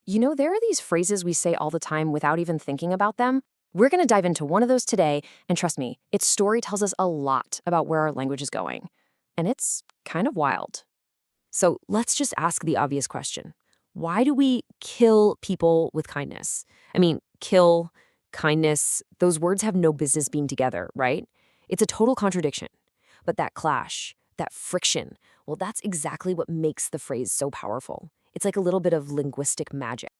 There are these phrases we say all the time without even thinking about them. We're going to dive into one of those today, and trust me, its story tells us a lot about where our language is going. And it's kind of wild. So let's just ask the obvious question. Why do we kill people with kindness? I mean, kill, kindness, those words have no business being together, right? It's a total contradiction. But that clash, that friction, well, that's exactly what makes the phrase so powerful. It's like a little bit of linguistic magic.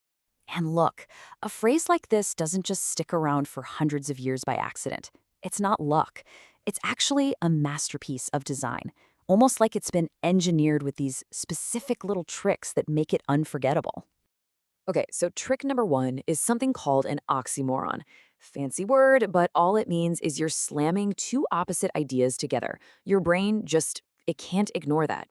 And look, a phrase like this doesn't just stick around for hundreds of years by accident. It's not luck. It's actually a masterpiece of design, almost like it's been engineered with these specific little tricks that make it unforgettable. Okay, so trick number one is something called an oxymoron. Fancy word, but all it means is you're slamming two opposite ideas together. Your brain just, it can't ignore that.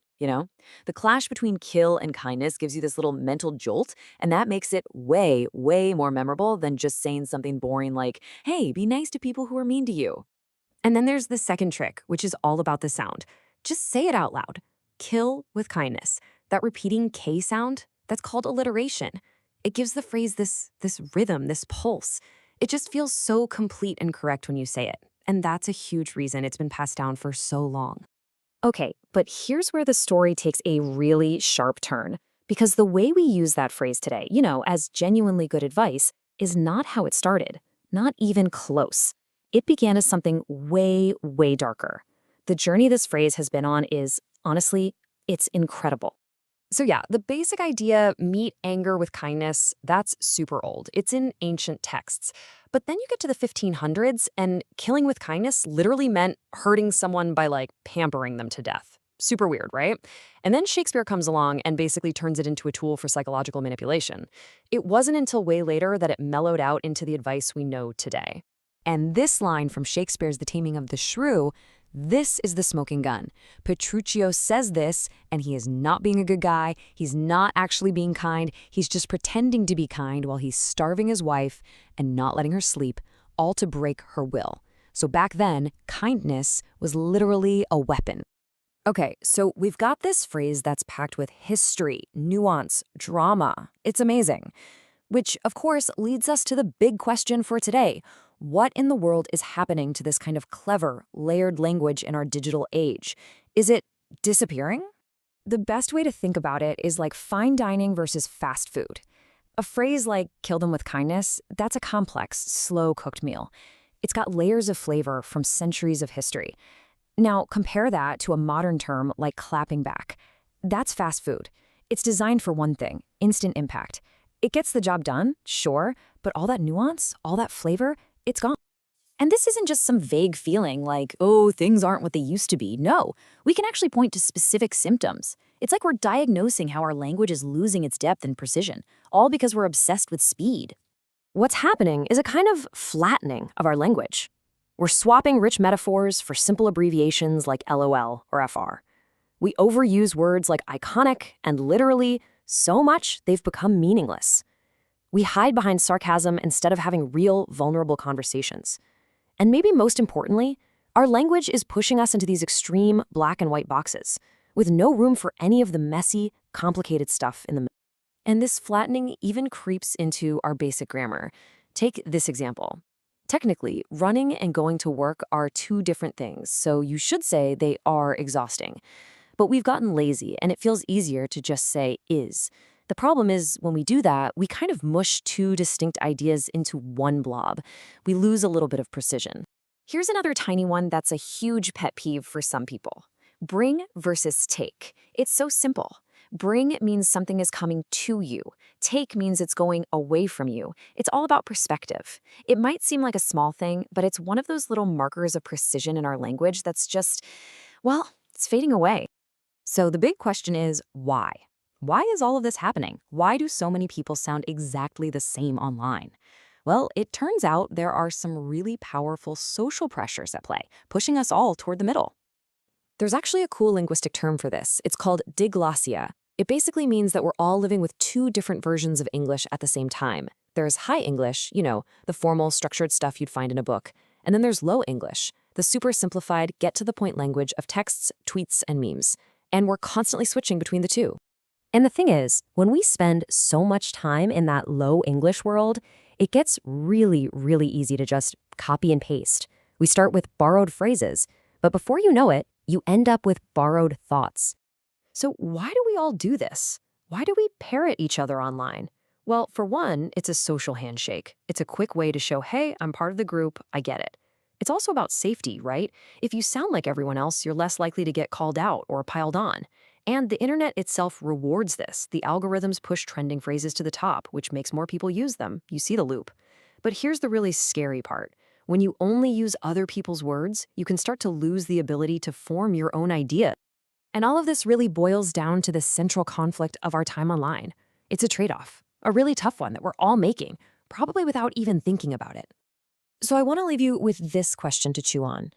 The clash between kill and kindness gives you this little mental jolt, and that makes it way, way more memorable than just saying something boring like, hey, be nice to people who are mean to you. And then there's the second trick, which is all about the sound. Just say it out loud. Kill with kindness. That repeating K sound, that's called alliteration. It gives the phrase this rhythm, this pulse. It just feels so complete and correct when you say it. And that's a huge reason it's been passed down for so long. Okay, but here's where the story takes a really sharp turn. Because the way we use that phrase today, as genuinely good advice, is not how it started. Not even close. It began as something way, way darker. The journey this phrase has been on is, honestly, it's incredible. So yeah, the basic idea, meet anger with kindness, that's super old. It's in ancient texts. But then you get to the 1500s, and killing with kindness literally meant hurting someone by, like, pampering them to death. Super weird, right? And then Shakespeare comes along and basically turns it into a tool for psychological manipulation. It wasn't until way later that it mellowed out into the advice we know today. And this line from Shakespeare's The Taming of the Shrew, this is the smoking gun. Petruchio says this, and he is not being a good guy. He's not actually being kind. He's just pretending to be kind while he's starving his wife and not letting her sleep, all to break her will. So back then, kindness was literally a weapon. Okay, so we've got this phrase that's packed with history, nuance, drama. It's amazing. Which, of course, leads us to the big question for today. What in the world is happening to this kind of clever, layered language in our digital age? Is it disappearing? The best way to think about it is like fine dining versus fast food. A phrase like kill them with kindness, that's a complex, slow-cooked meal. It's got layers of flavor from centuries of history. Now, compare that to a modern term like clapping back. That's fast food. It's designed for one thing, instant impact. It gets the job done, sure, but all that nuance, all that flavor, it's gone. And this isn't just some vague feeling like, oh, things aren't what they used to be. No, we can actually point to specific symptoms. It's like we're diagnosing how our language is losing its depth and precision, all because we're obsessed with speed. What's happening is a kind of flattening of our language. We're swapping rich metaphors for simple abbreviations like LOL or FR. We overuse words like iconic and literally so much they've become meaningless. We hide behind sarcasm instead of having real, vulnerable conversations. And maybe most importantly, our language is pushing us into these extreme black and white boxes, with no room for any of the messy, complicated stuff in the middle. And this flattening even creeps into our basic grammar. Take this example. Technically, running and going to work are two different things, so you should say they are exhausting. But we've gotten lazy, and it feels easier to just say is. The problem is, when we do that, we kind of mush two distinct ideas into one blob. We lose a little bit of precision. Here's another tiny one that's a huge pet peeve for some people. Bring versus take. It's so simple. Bring means something is coming to you. Take means it's going away from you. It's all about perspective. It might seem like a small thing, but it's one of those little markers of precision in our language that's just, well, it's fading away. So the big question is, why? Why is all of this happening? Why do so many people sound exactly the same online? Well, it turns out there are some really powerful social pressures at play, pushing us all toward the middle. There's actually a cool linguistic term for this. It's called diglossia. It basically means that we're all living with two different versions of English at the same time. There's High English, the formal, structured stuff you'd find in a book. And then there's Low English, the super simplified, get-to-the-point language of texts, tweets, and memes. And we're constantly switching between the two. And the thing is, when we spend so much time in that low English world, it gets really, really easy to just copy and paste. We start with borrowed phrases, but before you know it, you end up with borrowed thoughts. So why do we all do this? Why do we parrot each other online? Well, for one, it's a social handshake. It's a quick way to show, hey, I'm part of the group, I get it. It's also about safety, right? If you sound like everyone else, you're less likely to get called out or piled on. And the internet itself rewards this. The algorithms push trending phrases to the top, which makes more people use them. You see the loop. But here's the really scary part. When you only use other people's words, you can start to lose the ability to form your own idea. And all of this really boils down to the central conflict of our time online. It's a trade-off, a really tough one that we're all making, probably without even thinking about it. So I want to leave you with this question to chew on.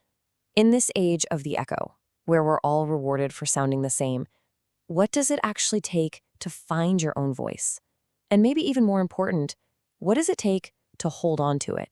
In this age of the echo, where we're all rewarded for sounding the same, what does it actually take to find your own voice? And maybe even more important, what does it take to hold on to it?